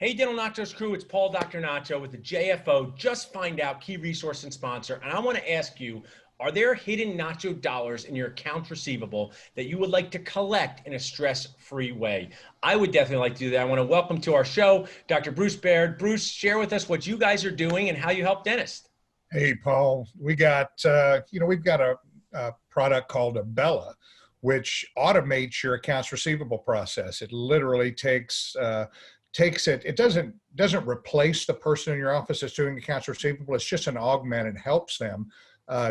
Hey, Dental Nachos crew, it's Paul Dr. Nacho with the JFO, Just Find Out key resource and sponsor. And I want to ask you, are there hidden Nacho dollars in your accounts receivable that you would like to collect in a stress-free way? I would definitely like to do that. I want to welcome to our show, Dr. Bruce Baird. Bruce, share with us what you guys are doing and how you help dentists. Hey, Paul, we've got a product called a Bella, which automates your accounts receivable process. It literally takes it. It doesn't replace the person in your office that's doing accounts receivable. It's just an augment and helps them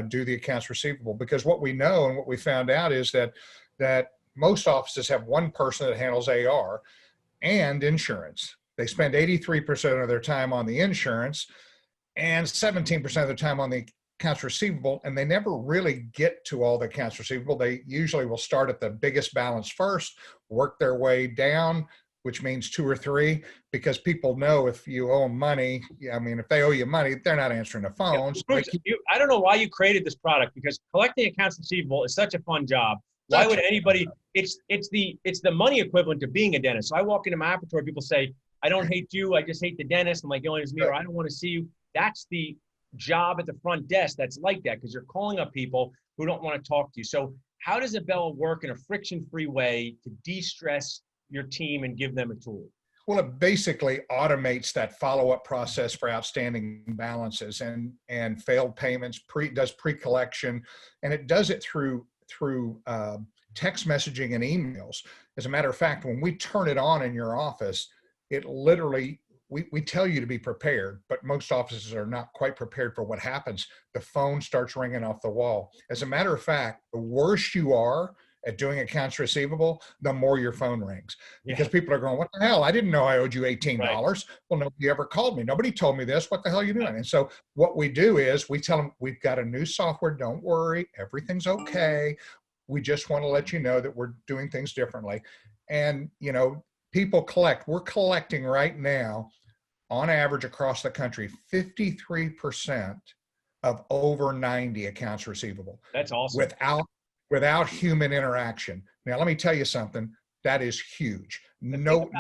do the accounts receivable. Because what we know and what we found out is that most offices have one person that handles AR and insurance. They spend 83% of their time on the insurance and 17% of the time on the accounts receivable, and they never really get to all the accounts receivable. They usually will start at the biggest balance first, work their way down, which means 2 or 3, because people know if you owe them money, I mean, if they owe you money, they're not answering the phones. Yeah, Bruce, I don't know why you created this product, because collecting accounts receivable is such a fun job. Why would anybody? It's the money equivalent to being a dentist. So I walk into my operatory, people say, "I don't hate you, I just hate the dentist." I'm like, "The only is me," or "I don't want to see you." That's the job at the front desk that's like that, because you're calling up people who don't want to talk to you. So how does Abella work in a friction-free way to de-stress your team and give them a tool? Well, it basically automates that follow-up process for outstanding balances and failed payments, does pre-collection, and it does it through text messaging and emails. As a matter of fact, when we turn it on in your office, it literally, we tell you to be prepared, but most offices are not quite prepared for what happens. The phone starts ringing off the wall. As a matter of fact, the worse you are at doing accounts receivable, the more your phone rings. Because people are going, "What the hell? I didn't know I owed you $18. Right. Well, nobody ever called me. Nobody told me this. What the hell are you doing?" And so what we do is we tell them, "We've got a new software. Don't worry. Everything's okay. We just want to let you know that we're doing things differently." And, people collect. We're collecting right now, on average across the country, 53% of over 90 accounts receivable. That's awesome. Without human interaction. Now, let me tell you something. That is huge. Nobody.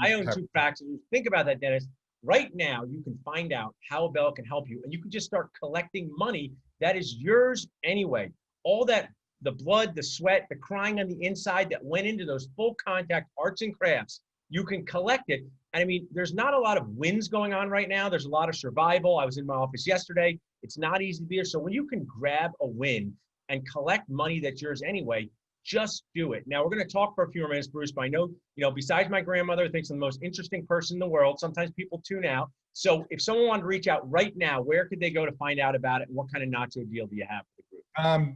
I own 2 practices. Think about that, Dennis. Right now, you can find out how Abella can help you, and you can just start collecting money that is yours anyway. All that, the blood, the sweat, the crying on the inside that went into those full contact arts and crafts, you can collect it. And I mean, there's not a lot of wins going on right now. There's a lot of survival. I was in my office yesterday. It's not easy to be here. So when you can grab a win and collect money that's yours anyway, just do it. Now, we're going to talk for a few more minutes, Bruce, but I know, besides my grandmother, I think I'm the most interesting person in the world. Sometimes people tune out. So if someone wanted to reach out right now, where could they go to find out about it? And what kind of nacho deal do you have for the group?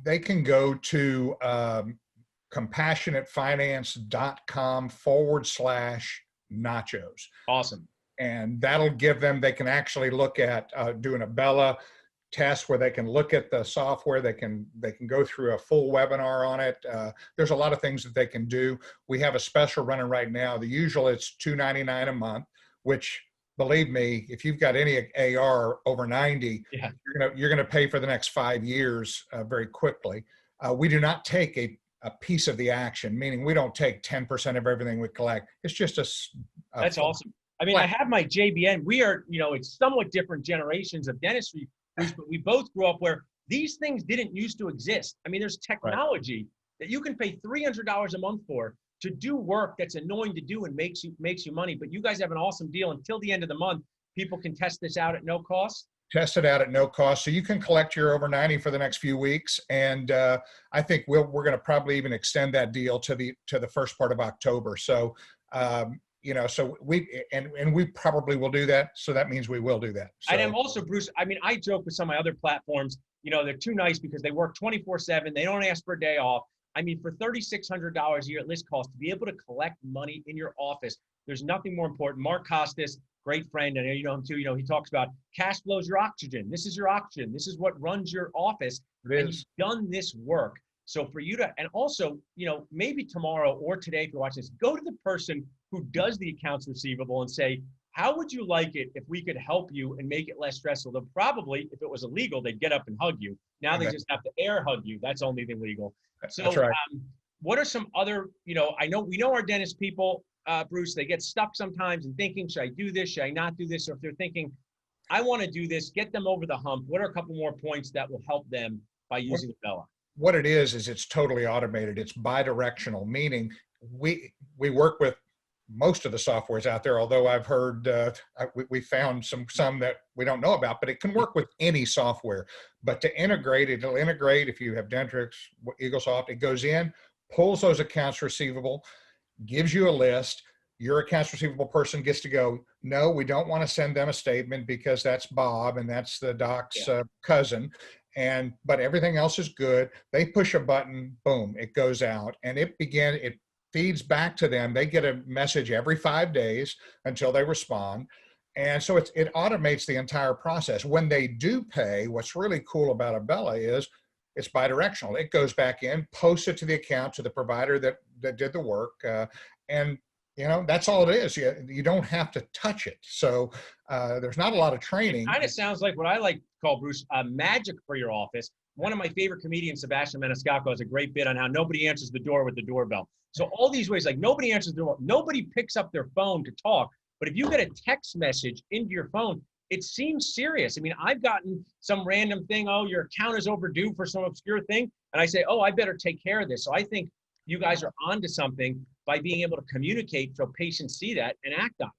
They can go to compassionatefinance.com/nachos. Awesome. And that'll give them, they can actually look at doing a Bella test where they can look at the software. They can go through a full webinar on it. There's a lot of things that they can do. We have a special running right now. The usual it's $299 a month, which, believe me, if you've got any AR over 90, you're gonna pay for the next 5 years very quickly. We do not take a piece of the action, meaning we don't take 10% of everything we collect. It's just that's awesome. I mean, I have my JBN. We are, it's somewhat different generations of dentistry, but we both grew up where these things didn't used to exist. I mean, there's technology that you can pay $300 a month for to do work that's annoying to do and makes you money. But you guys have an awesome deal until the end of the month. People can test this out at no cost. Test it out at no cost. So you can collect your over 90 for the next few weeks. And I think we're going to probably even extend that deal to the first part of October. So, so we probably will do that. So that means we will do that. So. And I'm also, Bruce, I mean, I joke with some of my other platforms, they're too nice because they work 24/7. They don't ask for a day off. I mean, for $3,600 a year at list cost, to be able to collect money in your office, there's nothing more important. Mark Costas, great friend, I know you know him too, he talks about cash flow is your oxygen. This is your oxygen. This is what runs your office. And you've done this work. So for you to, and also, maybe tomorrow or today, if you're watching this, go to the person who does the accounts receivable and say, how would you like it if we could help you and make it less stressful? They'll probably, if it was illegal, they'd get up and hug you. Now they just have to air hug you. That's only illegal. So that's right. What are some other, we know our dentist people Bruce, they get stuck sometimes in thinking, should I do this? Should I not do this? Or if they're thinking, I want to do this, get them over the hump. What are a couple more points that will help them by using Bella? What it is it's totally automated. It's bi-directional, meaning we work with most of the softwares out there, although I've heard we found some that we don't know about, but it can work with any software. But to integrate, it'll integrate if you have Dentrix, Eaglesoft, it goes in, pulls those accounts receivable, gives you a list. Your accounts receivable person gets to go, no, we don't want to send them a statement because that's Bob and that's the doc's cousin. But everything else is good. They push a button, boom, it goes out, and it feeds back to them. They get a message every 5 days until they respond. And so it automates the entire process. When they do pay, what's really cool about Abella is it's bidirectional. It goes back in, posts it to the account, to the provider that did the work. And that's all it is. You don't have to touch it. So there's not a lot of training. It kind of sounds like what I like to call, Bruce, magic for your office. One of my favorite comedians, Sebastian Maniscalco, has a great bit on how nobody answers the door with the doorbell. So all these ways, like nobody answers the door, nobody picks up their phone to talk. But if you get a text message into your phone, it seems serious. I mean, I've gotten some random thing, oh, your account is overdue for some obscure thing. And I say, oh, I better take care of this. So I think you guys are onto something by being able to communicate so patients see that and act on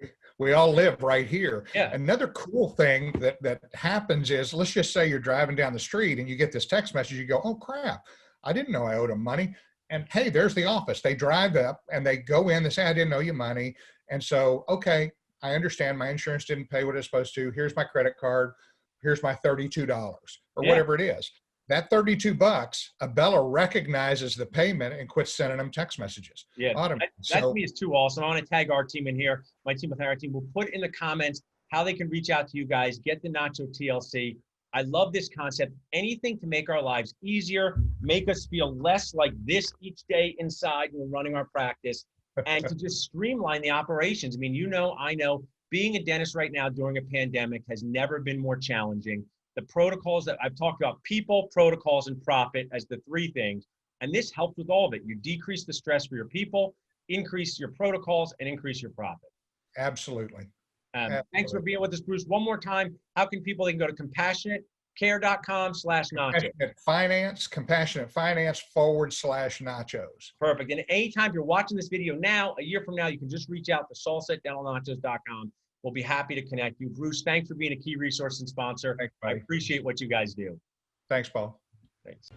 it. We all live right here. Yeah. Another cool thing that happens is, let's just say you're driving down the street and you get this text message. You go, oh, crap, I didn't know I owed them money. And hey, there's the office. They drive up and they go in, they say, I didn't owe you money. And so, okay, I understand my insurance didn't pay what it's supposed to. Here's my credit card. Here's my $32 or whatever it is. That $32, Abella recognizes the payment and quits sending them text messages. Yeah, that to me is too awesome. I want to tag our team in here. My team with our team will put in the comments how they can reach out to you guys, get the Nacho TLC. I love this concept. Anything to make our lives easier, make us feel less like this each day inside when we're running our practice, and to just streamline the operations. I mean, I know being a dentist right now during a pandemic has never been more challenging. The protocols that I've talked about, people, protocols, and profit as the three things. And this helps with all of it. You decrease the stress for your people, increase your protocols, and increase your profit. Absolutely. Thanks for being with us, Bruce. One more time, how can people, they can go to compassionatecare.com/nachos. Compassionate finance /nachos. Perfect. And anytime you're watching this video now, a year from now, you can just reach out to salsetdentalnachos.com. We'll be happy to connect you. Bruce, thanks for being a key resource and sponsor. Thanks, I appreciate what you guys do. Thanks, Paul. Thanks.